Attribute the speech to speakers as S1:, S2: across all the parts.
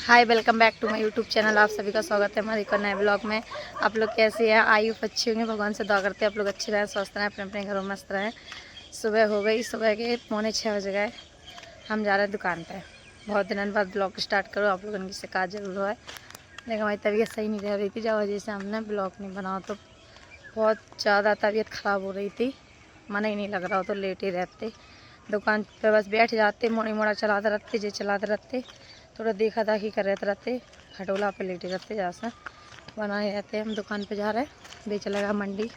S1: Hi, welcome back to my YouTube channel. आप सभी का स्वागत है हमारे एक नए ब्लॉग में। आप लोग कैसे हैं? आई होप अच्छे होंगे। भगवान से दुआ करते हैं आप लोग अच्छे रहें, स्वस्थ रहें, अपने अपने घरों में मस्त रहें। सुबह हो गई, सुबह के 5:45 बज गए। हम जा रहे हैं दुकान पे। बहुत दिनों बाद ब्लॉग स्टार्ट करो, आप लोगों की शिकायत जरूर है, लेकिन हमारी तबीयत सही नहीं रह रही थी, जब वजह से हमने ब्लॉग नहीं बनाओ। तो बहुत ज़्यादा तबीयत ख़राब हो रही थी, मन ही नहीं लग रहा हो, तो लेट ही रहते दुकान पे, बस बैठ जाते, मोड़ी मोड़ा चलाते रहते, जे चलाते रहते, थोड़ा देखा दाखी कर रहे रहते, खटोला पे लेटे रहते, जैसा बनाए रहते। हम दुकान पे जा रहे हैं, बेच लगा मंडी।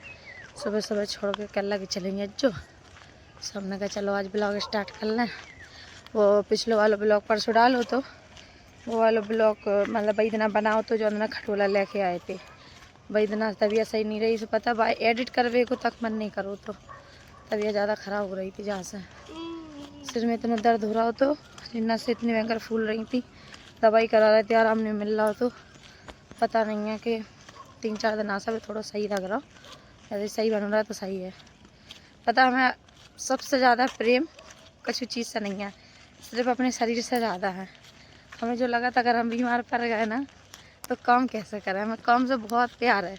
S1: सुबह सुबह छोड़ के कल लगे चलेंगे जो सबने कहा चलो आज ब्लॉग स्टार्ट कर लें। वो पिछले वाला ब्लॉग परसों डालो, तो वो वाला ब्लॉग मतलब वही दिन बनाओ, तो जो ना खटोला लेके आए थे वही दिन तबीयत सही नहीं रही, से पता भाई एडिट करवे को तक मन नहीं करो, तो तबीयत ज़्यादा ख़राब हो रही थी, जहाँ से सिर में इतना दर्द हो रहा हो, तो नसें इतनी भयंकर फूल रही थी, दवाई करा रहे थे, आराम नहीं मिल रहा हो। तो पता नहीं है कि 3-4 दिन आशा भी थोड़ा सही लग रहा हो, यदि सही बन रहा है तो सही है। पता हमें सबसे ज़्यादा प्रेम किसी चीज़ से नहीं है, सिर्फ अपने शरीर से ज़्यादा है। हमें जो लगा था अगर हम बीमार पड़ गए ना तो काम कैसे करें, हमें काम से बहुत प्यार है,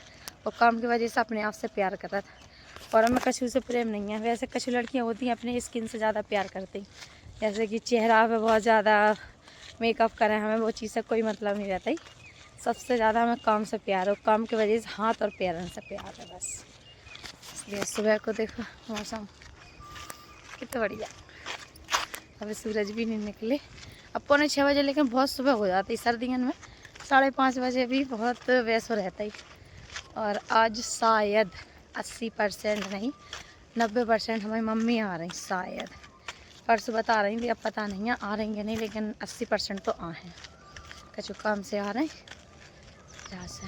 S1: और काम की वजह से अपने आप से प्यार कर रहा था, और हमें कछु से प्रेम नहीं है। वैसे कछु लड़कियां होती हैं अपने स्किन से ज़्यादा प्यार करती, जैसे कि चेहरा पे बहुत ज़्यादा मेकअप करें, हमें वो चीज़ से कोई मतलब नहीं रहता ही। सबसे ज़्यादा हमें काम से प्यार है, और काम की वजह से हाथ और पैरों से प्यार है बस। इसलिए सुबह को देखो मौसम कितना बढ़िया, अभी सूरज भी नहीं निकले, अब 5:45 बजे, लेकिन बहुत सुबह हो जाती सर्दियों में। 5:30 बजे भी बहुत वैसा रहता ही। और आज शायद 80% नहीं 90% हमारी मम्मी आ रही, शायद परसों बता रही थी, अब पता नहीं है आ रही है नहीं, लेकिन 80% तो आ हैं, कचू काम से आ रहे हैं जहाँ से।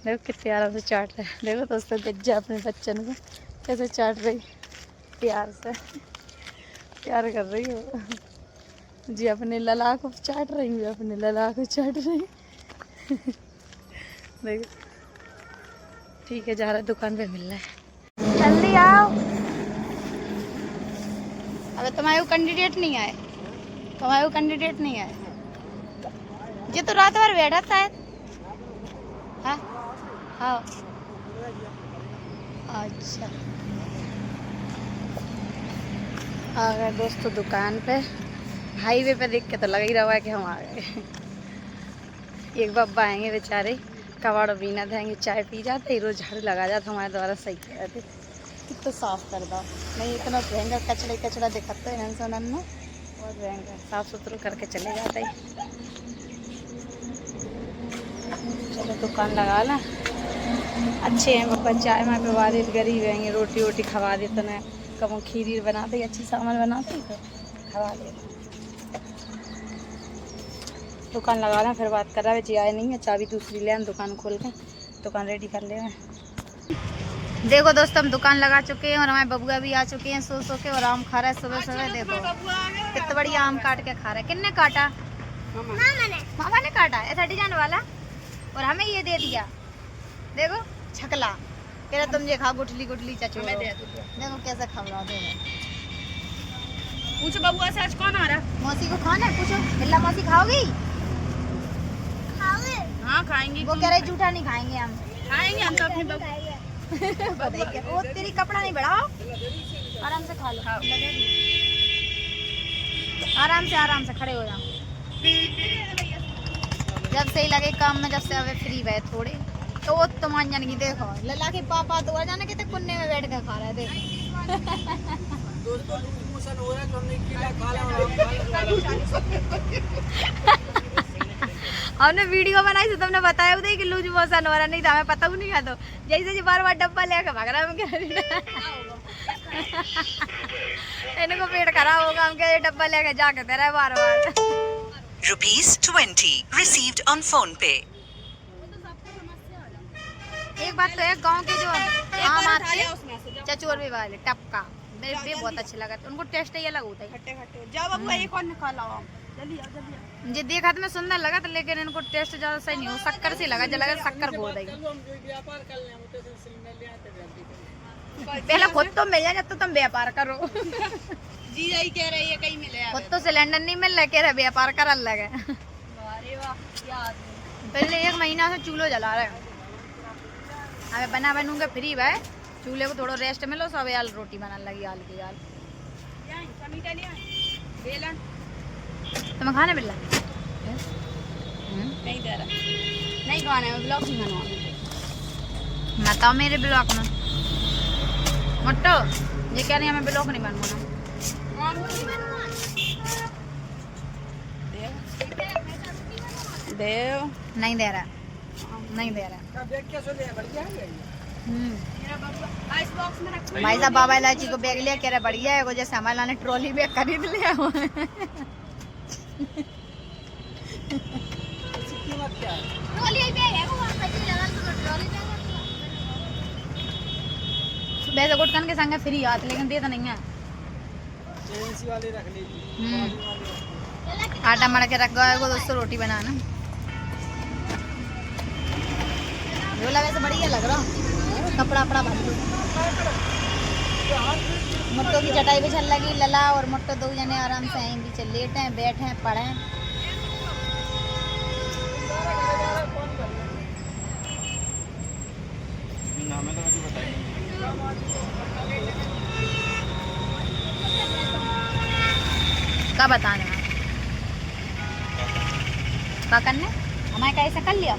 S1: देखो कितने आराम से चाट रहे हैं, देखो दोस्तों गज्जा अपने बच्चन को कैसे चाट रही, प्यार से प्यार कर रही हो जी, अपने लला को चाट रही हूँ, अपने लला को चाट रही देखो। ठीक है, जा रहा है दुकान पे मिलना है, जल्दी आओ। अबे तुम्हारे को कैंडिडेट नहीं आए, तुम्हारे को कैंडिडेट नहीं आए, ये तो रात भर बैठा था। हाँ हाँ, अच्छा आ गए दोस्तों दुकान पे। हाईवे पे देख के तो लग ही रहा है कि हम आ गए। एक बब्बा आएंगे बेचारे, कबाड़ पीना देंगे, चाय पी जाते, रोज झाड़ू लगा जाता, हमारे द्वारा सही कह रहे थे, कितना साफ कर दो नहीं, इतना भयंकर कचड़ा दिखाते हैं इंसान में, बहुत भयंकर साफ सुथरा करके चले जाते हैं। चलो दुकान लगा ला, अच्छे हैं बब्बा, चाय में पिवा दे, गरीब रहेंगे, रोटी वोटी खवा देते ना, कभी खीर बना दे, अच्छी सामान बनाते तो खवा दे। दुकान लगा लें, फिर बात कर रहा है, जी आए नहीं है, चाबी दूसरी ले हम दुकान खोल के दुकान रेडी कर ले। देखो दोस्तों हम दुकान लगा चुके हैं, और हमारे बबुआ भी आ चुके हैं सो के, और आम खा रहा है सुबह सुबह। देखो कितना बढ़िया आम काट के खा रहा है। किसने काटा? मामा ने काटा, ऐसा डिजाइन वाला, और हमें ये दे दिया। देखो छकला, कह रहा तुम ये खाओ, गुठली गुठली चचो, देखो कैसे खा रहा है।
S2: पूछो बबुआ से आज कौन आ रहा?
S1: मौसी को खाना है, पूछो। मिल्ला मौसी खाओगी?
S2: हाँ खाएंगे,
S1: वो कह रहे झूठा नहीं खाएंगे, हम
S2: खाएंगे, हम तो अपने
S1: वो तेरी कपड़ा नहीं बढ़ाओ, आराम से खा लो, आराम से खड़े हो जाओ, जब सही लगे काम में, जब से अवे फ्री हुए थोड़े, तो वो तो मान जाने की। देखो लला के पापा तो आ जाने के थे, कुन्ने में बैठ कर खा रहे थे। हमने वीडियो बनाई तो तुमने बताया उधर कि लूज मोशन हो रहा, नहीं था हमें पता भी नहीं था, तो जैसे जी बार डब्बा लेकर भाग रहा है। इनको पेट खराब होगा, हम क्या डब्बा लेकर जाके दे रहे बार
S3: ₹20 received on phone पे।
S1: एक बात तो है, गांव के जो आम आते हैं चचोरवे वाले टपका, मेरे भी बहुत अच्छे लगा, उनको टेस्ट ही अलग होता है,
S2: खट्टे खट्टे। जाओ बबुआ एक और खा लाओ, जल्दी आओ जल्दी आओ।
S1: मुझे देखा तो मैं सुंदर लगा था, लेकिन इनको टेस्ट ज़्यादा सही नहीं हो, शक्कर से लगा, जो लगा शक्कर बोल रही। पहले खुद तो मिल जाए, जब तो तुम व्यापार करो।
S2: जी यही कह रही है, कहीं मिले
S1: खुद तो सिलेंडर नहीं मिल रहा, कह रहे व्यापार कर अलग है। पहले 1 महीना से चूल्हो जला रहे हैं। हमें बना बनूंगे फ्री भाई, चूल्हे को थोड़ा रेस्ट मिलो, सब यार रोटी बनाने लगी आल की यार। तुम्हें खाने मिल रहा
S2: नहीं दे रहा, नहीं खाने में ब्लॉग नहीं बनवाना।
S1: बताओ मेरे ब्लॉक में मोटो ये क्या नहीं, हमें ब्लॉक नहीं बनवाना।
S2: देव
S1: नहीं दे रहा, नहीं दे रहा। भाई साहब बाबा इलायची को बैग लिया, कह रहा बढ़िया है वो, जैसे हमारे लाने ट्रॉली बैग खरीद लिया हुआ है। वैसे गुटकन के संग फ्री आते, लेकिन दे तो नहीं है। आटा मड़ के रख गया वो दोस्तों, रोटी बनाना। झोला वैसे बढ़िया लग रहा, कपड़ा अपड़ा भर लो। मुट्टो की चटाई पे चल लगी लला और मुट्टो 2 जने आराम से यहीं भी लेटे हैं, बैठे हैं, पढ़े हैं। क्या बताने में क्या करने, हमारे कैसे कर लिया,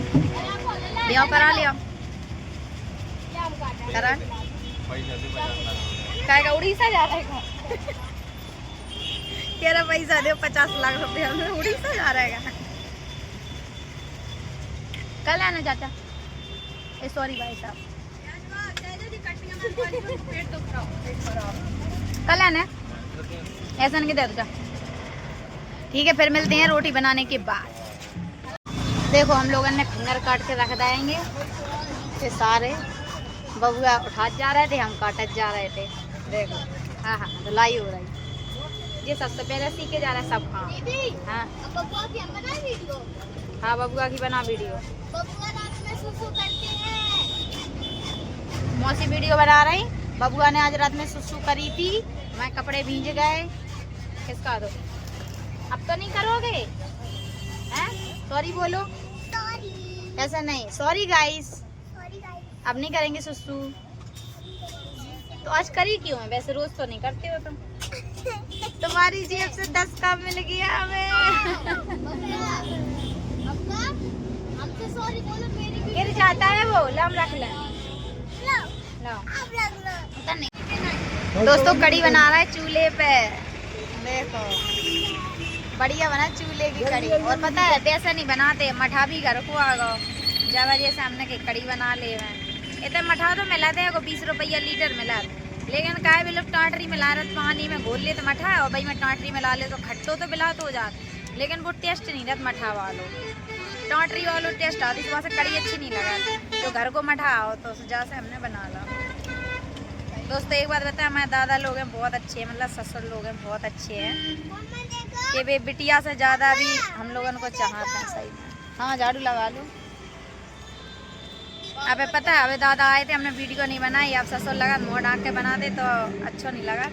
S1: ब्याह करा लिया, करा क्या उड़ीसा जा रहा है। कह रहा पैसा दे 50 लाख रुपया में उड़ीसा जा रहा है। कल आना चाचा, सॉरी भाई साहब, कल आना ऐसा नहीं दे दो। ठीक है फिर मिलते हैं रोटी बनाने के बाद। देखो हम लोगों ने फिंगर काट के रख देंगे, ये सारे बबुआ उठा जा रहे थे, हम काटत जा रहे थे। देखो हाँ हाँ धुलाई हो रही, ये सबसे पहले सीखे जा रहा है सब काम। हाँ हाँ बबुआ की बना वीडियो, मौसी वीडियो बना रही। बबुआ ने आज रात में सुसु करी थी, मैं कपड़े भींज गए। किसका दो, अब तो नहीं करोगे हैं? सॉरी बोलो, ऐसा नहीं, सॉरी गाइस, अब नहीं करेंगे सुसु। तो आज करी क्यों है, वैसे रोज तो नहीं करते हो तुम। तुम्हारी जेब से 10 का मिल गया हमें। गिर जाता है वो, लम रख ले। दोस्तों कड़ी बना रहा है चूल्हे पे, देखो बढ़िया बना चूल्हे की कड़ी। और पता है पैसे नहीं बनाते, मठा भी घर को आ गो जब जैसे हमने की कड़ी बना ले। इतने मठा तो मिला थे 20 रुपया लीटर मिला, लेकिन काय भी लोग टाटरी मिला रहे, पानी में घोल ले तो मठा है, और भाई में टाटरी मिला ले तो खट्टो तो बिला तो जात, लेकिन वो टेस्ट नहीं रहता मठा वालों। टाटरी वालों टेस्ट आती, इस से कड़ी अच्छी नहीं लगा। जो घर को मठा आओ तो जैसे हमने बना ला। दोस्तों एक बात बताया, हमारे दादा लोग हैं बहुत अच्छे हैं, मतलब ससुर लोग हैं बहुत अच्छे हैं, कि वे बिटिया से ज़्यादा भी हम लोगों को चाहते हैं। सही में हाँ झाड़ू लगा लो। अबे पता है अबे दादा आए थे, हमने वीडियो नहीं बनाई, अब ससुर लगा मुँह ढाँक के बना दे तो अच्छा नहीं लगा।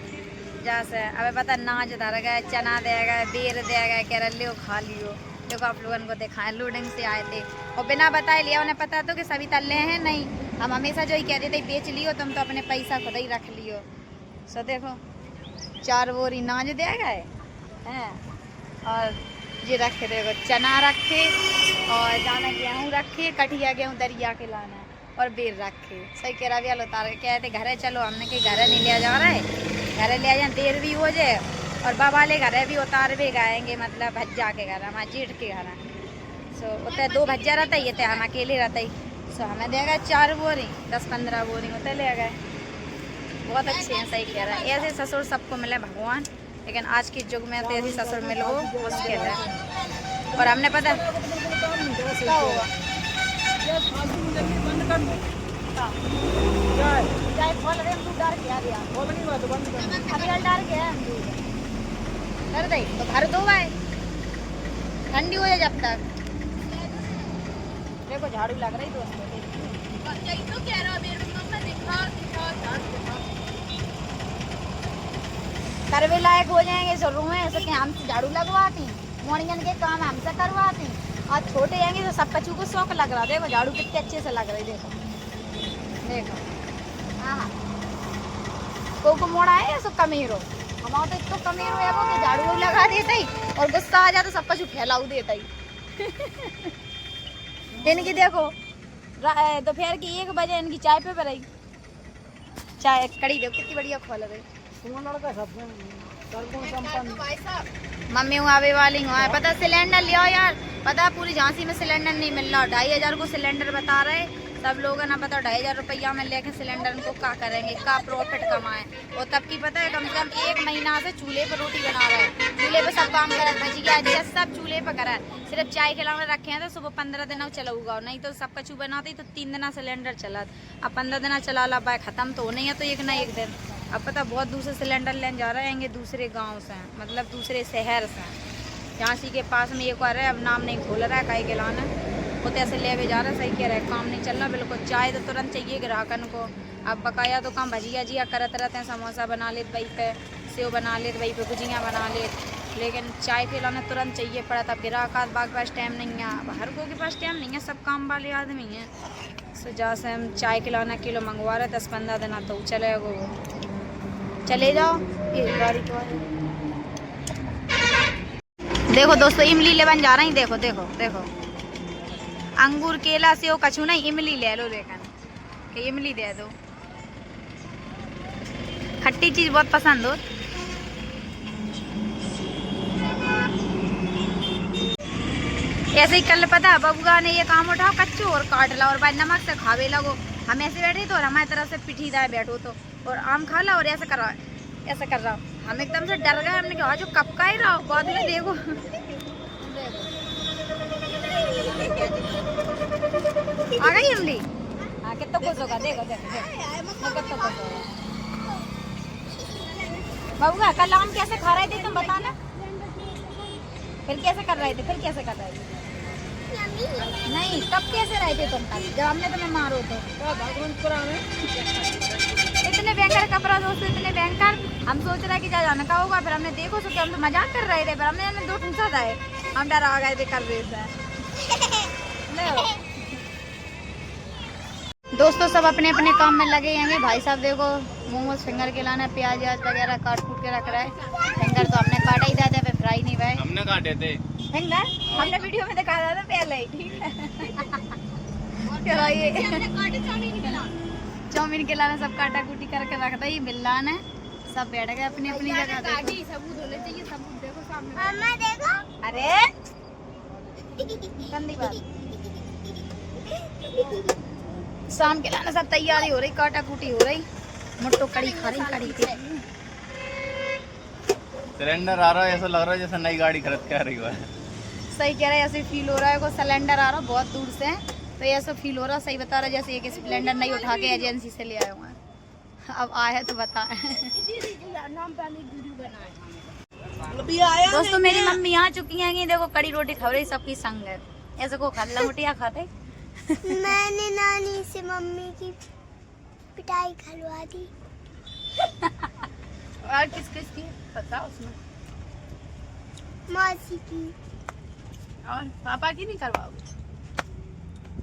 S1: जैसे अबे पता नाच धर गए, चना दे गए, बेर दे गए, कह रहे लियो खा लियो। देखो आप लोगों को दिखाएं, लूडिंग से आए थे और बिना बताए लिया। उन्हें पता तो कि सभी तल्ले हैं नहीं, हम हमेशा जो ही कहते थे बेच लियो तुम तो अपने पैसा खुद ही रख लियो। सो देखो 4 बोरी नाच दे गए हैं, और ये रखे देखो चना रखे, और दाना गेहूँ रखे, कटिया गेहूँ दरिया के लाना है, और बेर रखे। सही कह रहा भी उतार के कहते घरे चलो, हमने कहीं घरे नहीं लिया जा रहा है, घरे ले जाए देर भी हो जाए, और बाबा ले घरे भी उतार भी गाएंगे, मतलब भज्जा के घर हमारे जेठ के घर। सो उतने 2 भज्जा रहता ही थे, हम अकेले रहते ही। सो हमें दे गए 4 बोरी, 10-15 बोरी उतने ले गए। बहुत अच्छे हैं, सही कह रहा है। ऐसे ससुर सबको मिले भगवान, लेकिन आज के युग में तो ऐसे ससुर मिलो मुश्किल है। और हमने पता क्या हुआ, तो भर दो भाई, ठंडी हो जाए जब तक। देखो झाड़ू लग रही दोस्तों, करवे लायक हो जाएंगे सो रूम है, हमसे झाड़ू लगवाती, मोड़ियन के काम हमसे करवाती, आज छोटे आएंगे तो सब कचू को शौक लग रहा। देखो झाड़ू कितने अच्छे से लग रही। देखो देखो हाँ को मोड़ा है या सब कमीरो। हमारा तो इतना कमीरो है वो कि झाड़ू लगा देता ही और गुस्सा आ जाता सब कचू फैलाऊ देता ही। इनकी देखो दोपहर की 1 बजे इनकी चाय पे रही। चाय कड़ी देखो कितनी बढ़िया खोल रही। मम्मी हूँ आवे वाली हूँ। पता सिलेंडर ले आओ यार। पता पूरी झांसी में सिलेंडर नहीं मिल रहा। 2500 को सिलेंडर बता रहे सब लोग है ना। पता 2500 रुपया में लेके सिलेंडर को क्या करेंगे, क्या प्रॉफिट कमाए। और तब की पता है कम से कम 1 महीना से चूल्हे पर रोटी बना रहे हैं। चूल्हे पर सब काम करा भजिया सब चूल्हे पर करा है। सिर्फ चाय खिलाने रखे हैं तो सुबह 15 दिन चलाऊगा। नहीं तो सब कचू बनाती तो 3 दिन सिलेंडर चला। अब 15 दिन चला ला बाय खत्म तो नहीं है तो एक ना एक दिन। अब पता बहुत दूसरे सिलेंडर लेने जा रहे हैं दूसरे गांव से, मतलब दूसरे शहर से। झांसी के पास में एक बार है, अब नाम नहीं खोल रहा है काई खिलाना। वो तो ऐसे ले जा रहा है। सही कह रहा है, काम नहीं चल रहा बिल्कुल। चाय तो तुरंत चाहिए ग्राहकन को। अब बकाया तो काम भजिया जिया करते रहते हैं। समोसा बना लेते वहीं पे, सेव बना लेते वहीं पे, गुजिया बना लेते। लेकिन चाय पिलाना तुरंत चाहिए पड़ा। तब ग्राहक बाग के पास टाइम नहीं है। अब हर को के पास टाइम नहीं है, सब काम वाले आदमी हैं। सो जहाँ से हम चाय खिलाना किलो मंगवा रहे 10-15 दिन तो चले वो चले जाओ ये गाड़ी को। देखो दोस्तों इमली ले बन जा रही। देखो देखो देखो अंगूर केला सेव कछू नहीं इमली ले लो। लेकिन कि इमली दे दो। खट्टी चीज बहुत पसंद हो। ऐसे ही कल पता बबुआ ने ये काम उठाओ कच्चू और काट ला और बाद नमक से खावे लगो। हम ऐसे बैठे तो और हमारी तरफ से पिठी दाए बैठो तो और आम खा ला और ऐसा कर रहा। हम एकदम से डर गए। हमने कहा जो कब का ही रहा बाद में देखो। आ गई इमली। हाँ कितना खुश होगा। देखो देखो कितना खुश होगा। बबुआ कल आम कैसे खा रहे थे तुम बताना। फिर कैसे कर रहे थे। नहीं तब कैसे रहे थे तुम कल जब हमने तुम्हें मारो तो। इतने भयंकर कपड़ा दोस्तों, इतने भयंकर। हम सोच रहे कि जा जाने का होगा। फिर हमने देखो तो हम तो मजाक कर रहे थे। फिर हमने 2 ठूसा था। हम डर आ गए थे कर रहे थे। दोस्तों सब अपने अपने काम में लगे हैं। भाई साहब देखो मोमोज फिंगर के लाना प्याज व्याज वगैरह काट कूट के रख रहा है। फिंगर तो हमने काटा ही था फिर फ्राई नहीं भाई
S4: हमने काटे थे
S1: फिंगर। हमने वीडियो में दिखा था पहले ही। ठीक है चाउमीन के लाना सब काटा कूटी करके रखता ही बिल्लान है। सब बैठ गए अपनी अपनी जगह। देखो अरे गंदी बात। शाम के लाना सब तैयारी हो रही, काटा कूटी हो रही। मुट्टो कड़ी खा रही कड़ी के।
S4: सिलेंडर आ रहा है ऐसा लग रहा है जैसे नई गाड़ी खरीद के आ रही है।
S1: सही कह रहा है, ऐसे फील हो रहा है को सिलेंडर आ रहा बहुत दूर से तो ऐसा फील हो रहा। सही बता रहा जैसे एक सिलेंडर नहीं उठा के एजेंसी से ले आए हुए हैं। अब आए तो बताएं। दोस्तों मेरी मम्मी आ चुकी हैं कि देखो कड़ी रोटी खा रही सबकी संग है। ऐसे को खा लंगोटिया खाते।
S5: मैंने नानी से मम्मी की पिटाई खलवा दी।
S1: और किस किस की पता उसमें?
S5: मौसी की।
S1: और पापा की नहीं करवाओगे?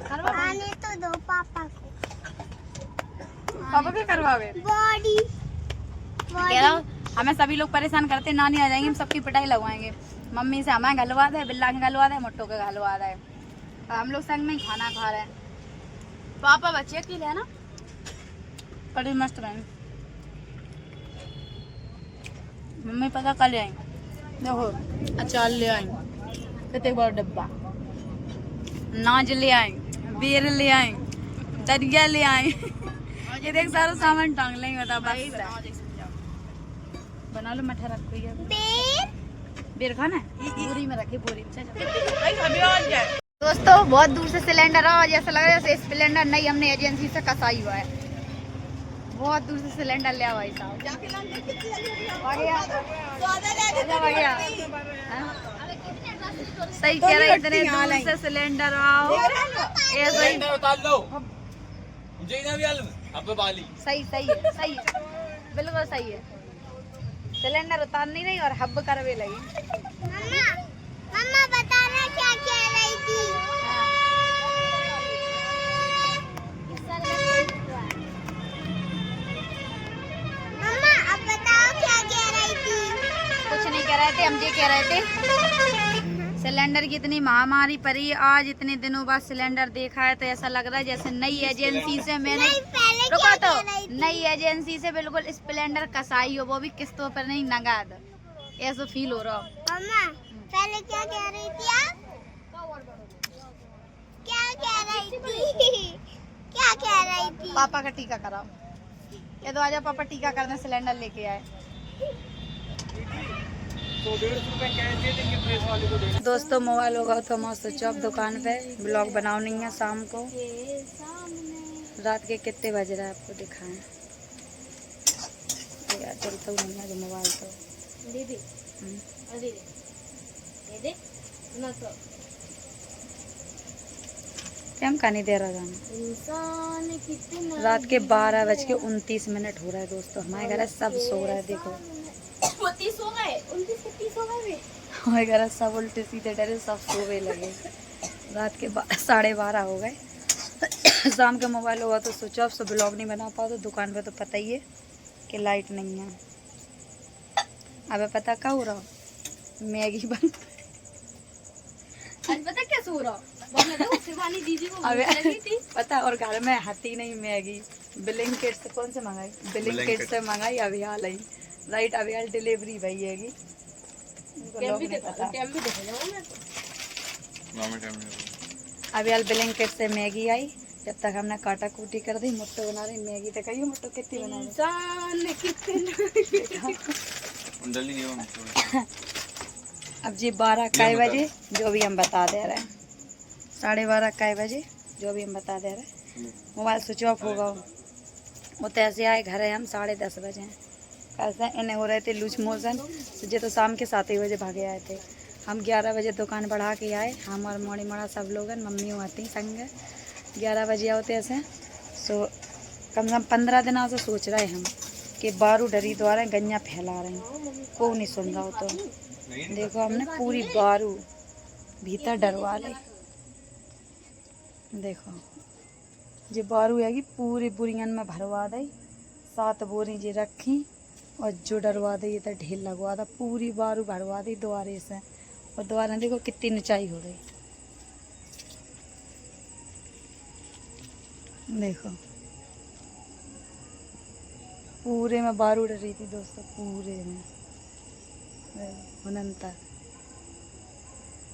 S5: आने तो दो पापा को।
S1: पापा की करवाओगे?
S5: बॉडी
S1: कह रहा हूँ हमें सभी लोग परेशान करते। नानी आ जाएंगे हम सबकी पिटाई लगवाएंगे। मम्मी से हमें गलवा दे, बिल्ला के गलवा दे, मुट्टो के गलवा दे। हम लोग संग में ही खाना खा रहे हैं। पापा बच्चे अकेले है ना। कड़ी मस्त बनी। मम्मी पता कल आई देखो अचार ले आई कितने बड़ा डब्बा। नाज ले आई, बेर ले आई, दरिया ले आई। ये देख सारा सामान टांग लेंगे। बता बस बना लो। मठा रखो ये बेर खाना है बोरी में रखे बोरी। दोस्तों बहुत दूर से सिलेंडर आ जैसा लग रहा है जैसे सिलेंडर नहीं हमने एजेंसी से कसाई हुआ है। बहुत दूर से सिलेंडर लिया भाई साहब। सही कह रहे हैं इतने दूर से सिलेंडर आओ ऐसा ही। सही सही है सही है बिल्कुल सही है। सिलेंडर उतार नहीं रही और हब करवे लगी।
S5: मम्मा बताना क्या कह रही थी।
S1: कह रहे थे? सिलेंडर की इतनी महामारी पड़ी, आज इतने दिनों बाद सिलेंडर देखा है तो ऐसा लग रहा है जैसे नई एजेंसी से मैंने रुको तो नई एजेंसी से बिल्कुल स्प्लेंडर कसाई हो, वो भी किस्तों पर नहीं, नगद। ऐसा फील हो रहा।
S5: मम्मा पहले क्या कह रही थी आप? क्या कह रही थी? क्या कह रही थी?
S1: पापा का टीका कराओ। ये तो आजा पापा टीका करने सिलेंडर लेके आए। दोस्तों मोबाइल होगा तो मैं स्विच ऑफ दुकान पे, ब्लॉग बनाओ नहीं है शाम को। रात के कितने बज रहा है आपको दिखाएं। यार चलता नहीं है जो मोबाइल तो दीदी क्या का नहीं दे रहा जाना। रात के 12:29 हो रहा है दोस्तों। हमारे घर सब सो रहा है, देखो हमारे घर सब उल्टे सीधे डरे, सब सोवे लगे। रात के 12:30 हो गए। शाम का मोबाइल होगा तो स्विच ऑफ, से ब्लॉग नहीं बना पाओ। तो दुकान पे तो पता ही है कि लाइट नहीं है। अब पता क्या हो रहा, मैगी बन
S2: पता क्या सो रहा दीदी को
S1: अबे पता, और घर में हाथी नहीं मैगी। ब्लिंकिट से कौन से मंगाई? ब्लिंकिट से मंगाई, अभी हाल आई राइट, अभी हाल डिलीवरी भई हैगी। अभी हाल ब्लिंकिट से मैगी आई। जब तक हमने काटा कूटी कर दी, मुट्टो बना रही मैगी। तो कहियो मुट्टो कितनी बना रही? अब जी 12 काय बजे जो भी हम बता दे रहे हैं, 12:30 काय बजे जो भी हम बता दे रहे हैं, मोबाइल स्विच ऑफ होगा। वो तो ऐसे आए घर है हम 10:30 बजे हैं। कैसे इन्हें हो रहे थे लूज मोशन, जो तो शाम के 7 बजे भागे आए थे। हम 11 बजे दुकान बढ़ा के आए, हम और मोड़ी मोड़ा सब लोग, मम्मी आती संग 11 बजे होते ऐसे। सो कम से कम 15 दिन से सोच रहे हम कि बारू डरी द्वारा गंजा फैला रहे हैं, को नहीं सुन रहा हो। तो देखो हमने पूरी बारू भीतर डरवा ली। देखो जो बारू हैगी पूरी बुरियन में भरवा दी, 7 बोरी जी रखी और जो डरवा दी तो ढेल लगवा था। पूरी बारू भरवा दी द्वारे से, और द्वारा देखो कितनी ऊंचाई हो गई। देखो पूरे में बारू डर रही थी दोस्तों, पूरे में अनंतर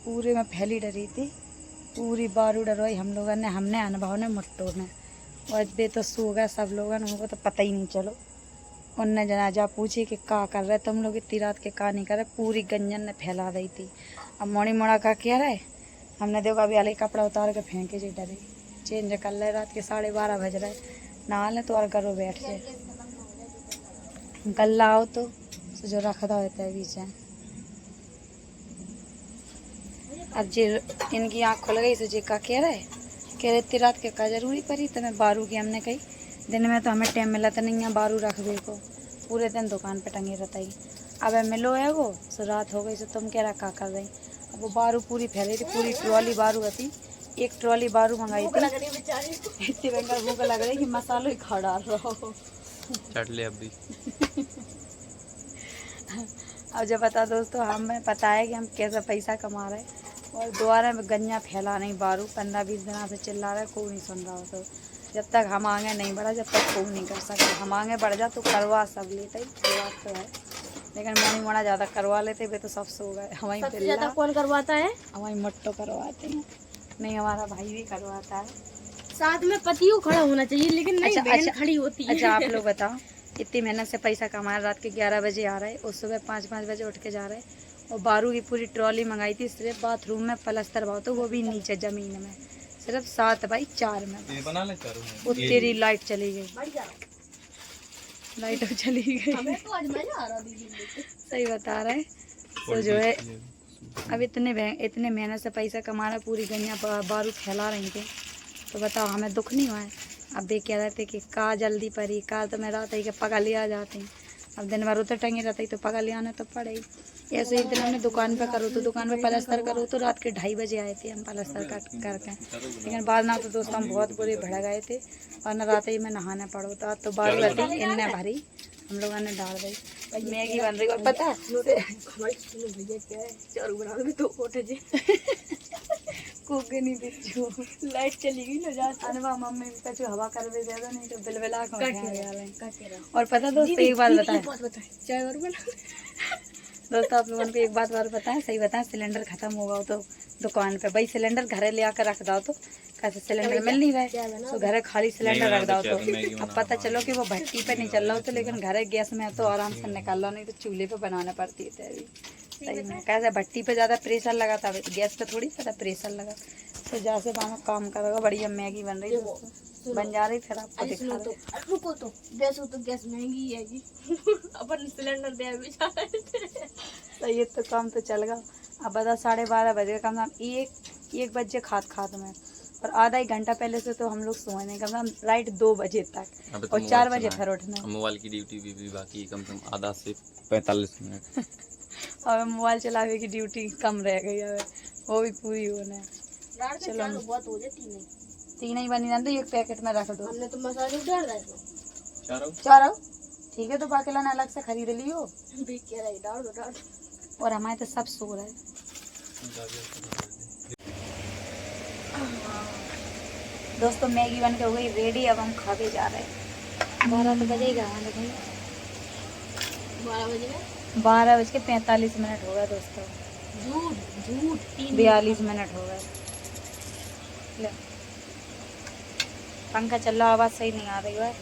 S1: पूरे में फैली डरी थी। पूरी बारू डरवाई हम लोगों ने, हमने अनुभव ने मुट्टो ने। और बे तो सो गए सब लोग, उनको तो पता ही नहीं चलो। उनने जनाजा पूछी कि का कर रहे तुम लोग इतनी रात के, का नहीं कर रहे। पूरी गंजन ने फैला दी थी। अब मोड़ी मोड़ा का कह रहा है, हमने देखो अभी हाल कपड़ा उतार के फेंके जी डरे, चेंज कर रहे। रात के 12:30 बज रहे, नहा ले तो और करो बैठ जाए। गल्ला आओ तो जो रखा होता है बीच में। अब जी इनकी आँख खुल गई, तो जी का कह रहा है, कह रहे इतनी रात के का जरूरी पड़ी तुम्हें बारू की। हमने कही दिन में तो हमें टाइम मिला तो नहीं है बारू रखबे को, पूरे दिन दुकान पे टंगे रहता ही। अब मिलो है वो, सो रात हो गई, सो तुम कह रहा का कर रही। अब वो बारू पूरी फैली थी, पूरी ट्रॉली बारू होती। एक ट्रॉली बारू मंगाई थी। इतनी भयंकर भूख लग रही कि मसालो ही खा डाल रहा हो।
S4: चट ले अभी।
S1: अब जब पता दोस्तों, हमें पता है कि हम कैसा पैसा कमा रहे हैं। और दोबारा में गंजा फैला नहीं बारू, 15-20 दिन से चिल्ला रहा है, कोई नहीं सुन रहा हो। तो जब तक हम आगे नहीं बढ़ा, जब तक कोई नहीं कर सकते। हम आगे बढ़ जा तो करवा सब लेते ही, बात तो है। लेकिन मोनी मोड़ा ज़्यादा करवा लेते, वे तो सब सो गए। हमारी
S2: ज़्यादा कौन करवाता है?
S1: हमारी मुट्टो करवाते हैं, नहीं हमारा भाई भी करवाता है।
S2: साथ में पतियों खड़ा होना चाहिए, लेकिन नहीं बहन खड़ी होती है।
S1: अच्छा आप लोग बताओ, इतनी मेहनत से पैसा कमाया, रात के 11 बजे आ रहे और सुबह 5-5 बजे उठ के जा रहे। और बारू की पूरी ट्रॉली मंगाई थी, सिर्फ बाथरूम में प्लास्टर भाव, तो वो भी नीचे ज़मीन में, सिर्फ 7x4 में। वो तेरी लाइट चली गई, लाइट चली गई।
S2: तो आज मजा आ रहा दीदी,
S1: सही बता रहे। तो जो है अब इतने मेहनत से पैसा कमा रहे, पूरी गंजा बारू फैला रही थी। तो बताओ हमें दुख नहीं हुआ है। अब देख कह रहे थे कि का जल्दी पड़ी, का तो मैं रात ही के पका ले आ जाते हैं। अब दिन भर उतर टंगे रहते ही तो पका ले आना तो पड़े ही। ऐसे ही दिन हमने दुकान पे करो तो दुकान पे प्लास्टर करो, तो रात के 2:30 बजे आए थे हम प्लास्टर करके। लेकिन बाद ना तो दोस्त हम बहुत बुरे भड़ गए थे, और न रात ही में नहाने पड़ो था। तो बारू रहती इनने भरी, हम लोगों ने डाल दी मैगी बन रही है। और पता है
S2: भैया क्या है चारू बना में तो उठ जे
S1: कोके नहीं बिच्छू
S2: लाइट चली गई ना जा
S1: अनवा मम्मी का जो हवा कर दे दो नहीं तो बिलबिला
S2: काट के रहा
S1: और पता दोस्तों एक बात बताएं
S2: चाय और बना
S1: दोस्तों आप लोगों को एक बात और बताएं सही बताएं सिलेंडर खत्म होगा तो दुकान पे भाई सिलेंडर घरे ले आकर रख दो तो कैसे सिलेंडर मिल नहीं रहा तो घरे खाली सिलेंडर रख दो तो अब पता चलो कि वो भट्टी पे नहीं चल रहा हो तो लेकिन घरे गैस में तो आराम से निकाल लो नहीं तो चूल्हे पे बनाना पड़ती है तेरी सही में कैसे भट्टी पे ज़्यादा प्रेशर लगा था गैस पे थोड़ी ज़्यादा प्रेशर लगा तो जैसे बाहर काम करोगा बढ़िया मैगी बन रही दोस्तों बन जा रही फिर आपको दिखा रहे हैं।
S2: रुको तो वैसे तो गैस महंगी है जी अपन सिलेंडर दे भी जा रहे थे
S1: तो ये तो काम तो चल गया अब बता 12:30 बजे कम से कम 1 बजे खाद में और आधा एक घंटा पहले से तो हम लोग सोए नहीं कम से कम राइट 2 बजे तक और 4 बजे फिर उठना
S4: मोबाइल की ड्यूटी भी बाकी कम से कम आधा से 45 मिनट
S1: और मोबाइल चलाने की ड्यूटी कम रह गई है वो भी पूरी होना है। चलो
S2: बहुत हो जाती नहीं
S1: 3 ही बनी जाती एक पैकेट में रख दो
S2: हमने तो मसाले डाल रहा है
S1: चारो ठीक है तो बाकी लाना अलग से खरीद लियो
S2: भी कह रही डाल दो
S1: और हमारे तो सब सो रहे दोस्तों मैगी बन के हो गई रेडी अब हम खा के जा रहे हैं 12 तो बजेगा हमारे भाई
S2: 12 बजे
S1: 12:45 हो गए दोस्तों
S2: झूठ
S1: 42 मिनट हो गए ले पंखा चल रहा आवाज़ सही नहीं आ रही है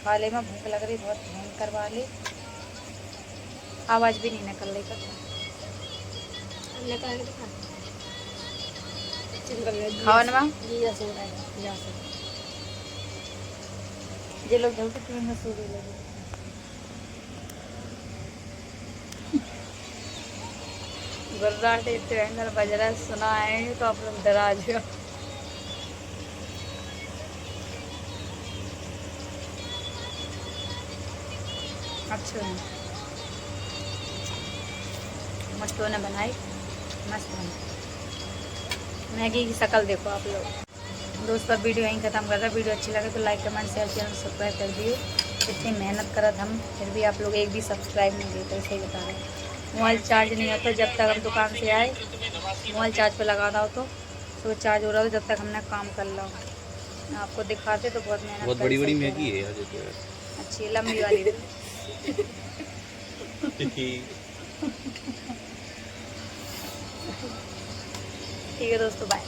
S1: खाले में भूख लग रही बहुत भयंकर वाली आवाज़ भी नहीं निकल रही खाओ ना ये लोग जल्दी ट्रेन में सो रहे लगे गुर्राटे इतने भयंकर बज रहा है सुना आएंगे तो आप लोग डरा जाओ अच्छा है मट्टू ने बनाई मस्त बनी मैगी की शक्ल देखो आप लोग दोस्तों वीडियो यहीं ख़त्म कर रहे हैं वीडियो अच्छी लगे तो like comment share channel subscribe कर दिए इतनी मेहनत करत हम फिर भी आप लोग एक भी सब्सक्राइब नहीं देते सही बता रहे हैं मोबाइल चार्ज नहीं होता जब तक हम दुकान से आए मोबाइल चार्ज पे लगा दो तो चार्ज हो रहा हो जब तक हमने काम कर लो आपको दिखाते तो बहुत मेहनत
S4: बहुत बड़ी मैगी है यार
S1: अच्छी लंबी वाली ठीक है दोस्तों बाय।